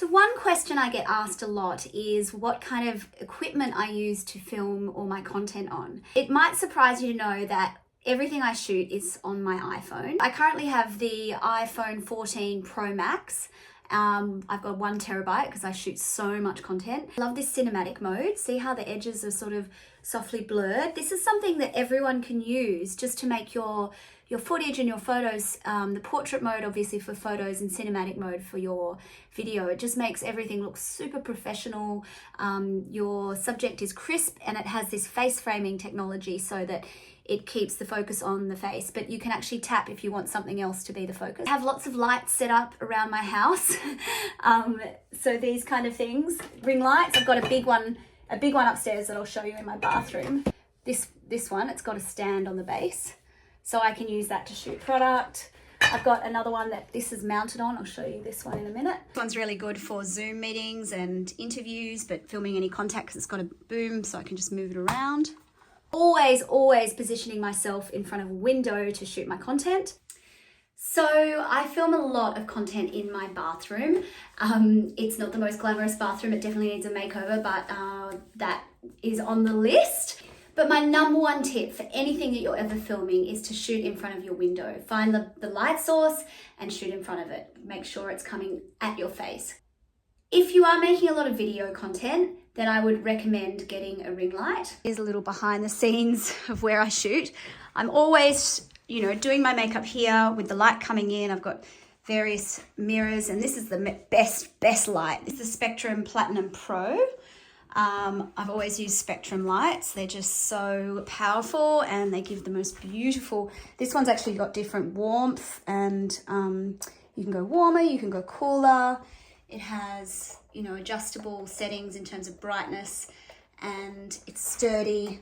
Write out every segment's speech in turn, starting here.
So one question I get asked a lot is what kind of equipment I use to film all my content on. It might surprise you to know that everything I shoot is on my iPhone. I currently have the iPhone 14 Pro Max. I've got 1 terabyte because I shoot so much content. I love this cinematic mode. See how the edges are sort of softly blurred? This is something that everyone can use just to make your footage and your photos, the portrait mode obviously for photos and cinematic mode for your video. It just makes everything look super professional. Your subject is crisp and it has this face framing technology so that it keeps the focus on the face, but you can actually tap if you want something else to be the focus. I have lots of lights set up around my house. So these kind of things, ring lights. I've got a big one upstairs that I'll show you in my bathroom. This one, it's got a stand on the base, so I can use that to shoot product. I've got another one that this is mounted on. I'll show you this one in a minute. This one's really good for Zoom meetings and interviews, but filming any contact because it's got a boom, so I can just move it around. Always positioning myself in front of a window to shoot my content. So I film a lot of content in my bathroom. It's not the most glamorous bathroom. It definitely needs a makeover, but that is on the list. But my number one tip for anything that you're ever filming is to shoot in front of your window. Find the light source and shoot in front of it. Make sure it's coming at your face. If you are making a lot of video content, then I would recommend getting a ring light. Here's a little behind the scenes of where I shoot. I'm always, doing my makeup here with the light coming in. I've got various mirrors, and this is the best light. This is Spectrum Platinum Pro. I've always used Spectrum lights. They're just so powerful and they give the most beautiful, this one's actually got different warmth, and you can go warmer, you can go cooler. It has, adjustable settings in terms of brightness, and it's sturdy.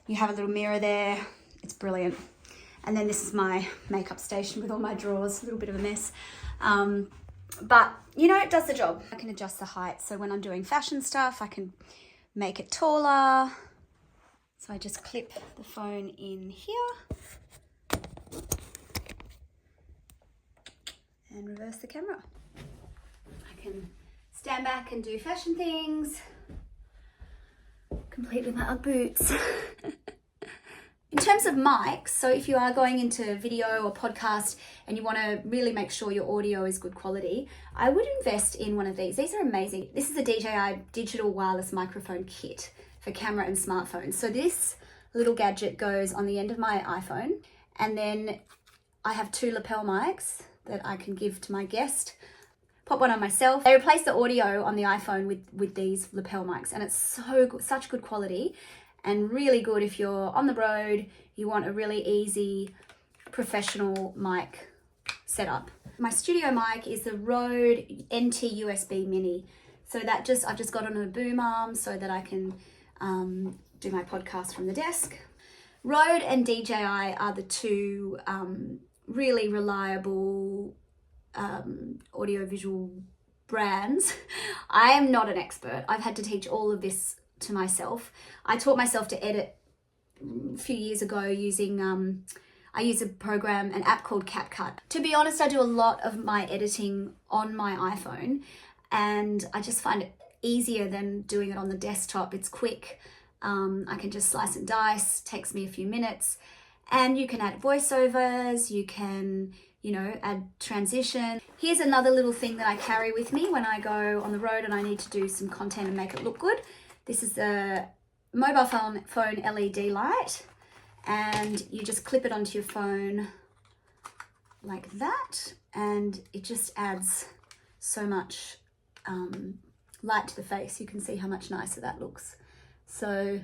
You have a little mirror there. It's brilliant. And then this is my makeup station with all my drawers, a little bit of a mess. But, it does the job. I can adjust the height. So when I'm doing fashion stuff, I can make it taller. So I just clip the phone in here and reverse the camera. I can stand back and do fashion things, complete with my Ugg boots. In terms of mics, so if you are going into video or podcast and you want to really make sure your audio is good quality, I would invest in one of these. These are amazing. This is a DJI digital wireless microphone kit for camera and smartphones. So this little gadget goes on the end of my iPhone, and then I have 2 lapel mics that I can give to my guest. Pop one on myself. They replace the audio on the iPhone with these lapel mics, and it's such good quality. And really good if you're on the road, you want a really easy professional mic setup. My studio mic is the RØDE NT USB Mini. So I've just got on a boom arm so that I can do my podcast from the desk. RØDE and DJI are the 2 really reliable audiovisual brands. I am not an expert. I've had to teach all of this to myself. I taught myself to edit a few years ago using, I use an app called Capcut. To be honest, I do a lot of my editing on my iPhone, and I just find it easier than doing it on the desktop. It's quick. I can just slice and dice, takes me a few minutes, and you can add voiceovers, you can, add transition. Here's another little thing that I carry with me when I go on the road and I need to do some content and make it look good. This is a mobile phone LED light, and you just clip it onto your phone like that, and it just adds so much light to the face. You can see how much nicer that looks. So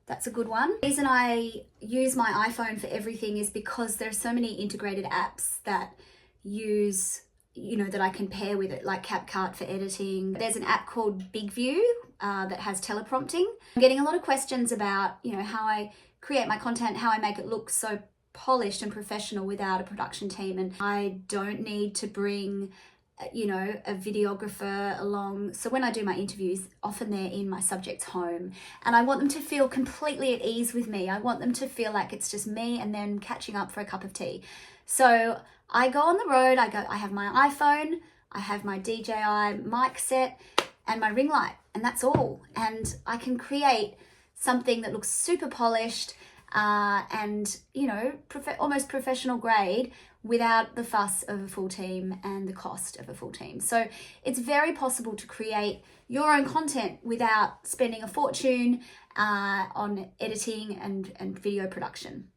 that's a good one. The reason I use my iPhone for everything is because there are so many integrated apps that use, that I can pair with it, like Capcut for editing. There's an app called Big View that has teleprompting. I'm getting a lot of questions about, how I create my content, how I make it look so polished and professional without a production team. And I don't need to bring, a videographer along. So when I do my interviews, often they're in my subject's home, and I want them to feel completely at ease with me. I want them to feel like it's just me and them catching up for a cup of tea. So I go on the road, I have my iPhone, I have my DJI mic set and my ring light, and that's all. And I can create something that looks super polished and, you know, almost professional grade without the fuss of a full team and the cost of a full team. So it's very possible to create your own content without spending a fortune on editing and video production.